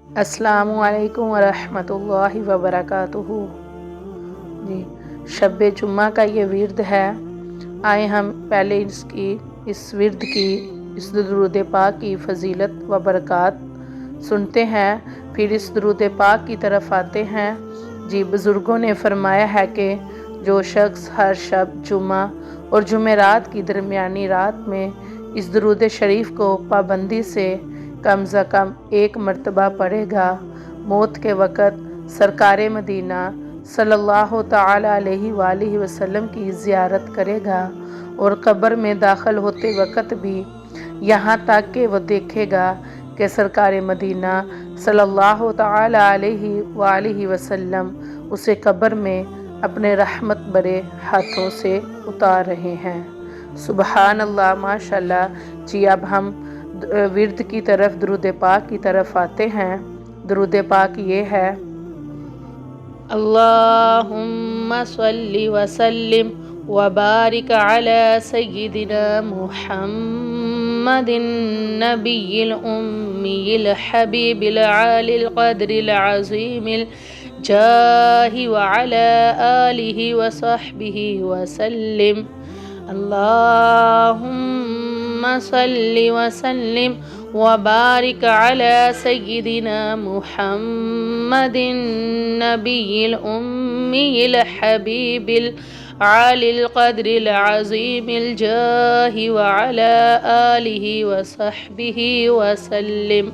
السلام علیکم ورحمۃ اللہ وبرکاتہ۔ جی، شب جمعہ کا یہ ورد ہے۔ آئے ہم پہلے اس ورد کی اس درود پاک کی فضیلت و برکات سنتے ہیں، پھر اس درود پاک کی طرف آتے ہیں۔ جی، بزرگوں نے فرمایا ہے کہ جو شخص ہر شب جمعہ اور جمعرات کی درمیانی رات میں اس درود شریف کو پابندی سے کم از کم 1 مرتبہ پڑھے گا، موت کے وقت سرکار مدینہ صلی اللہ تعالی علیہ وآلہ وسلم کی زیارت کرے گا، اور قبر میں داخل ہوتے وقت بھی یہاں تک کہ وہ دیکھے گا کہ سرکار مدینہ صلی اللہ تعالی علیہ وآلہ وسلم اسے قبر میں اپنے رحمت بھرے ہاتھوں سے اتار رہے ہیں۔ سبحان اللہ، ماشاءاللہ۔ جی، اب ہم ورد کی طرف، درود پاک کی طرف آتے ہیں۔ درود پاک یہ ہے: اللہم صلی وسلم وبارک علی سیدنا محمد النبی الامی الحبیب العالی القدر العظیم الجاہ وعلی آلہ وصحبہ وسلم۔ اللہم صلی وسلم وبارک علی سیدنا محمد النبی الامی الحبیب العالی القدر العظیم الجاہ وعلی آلہ وصحبہ وسلم۔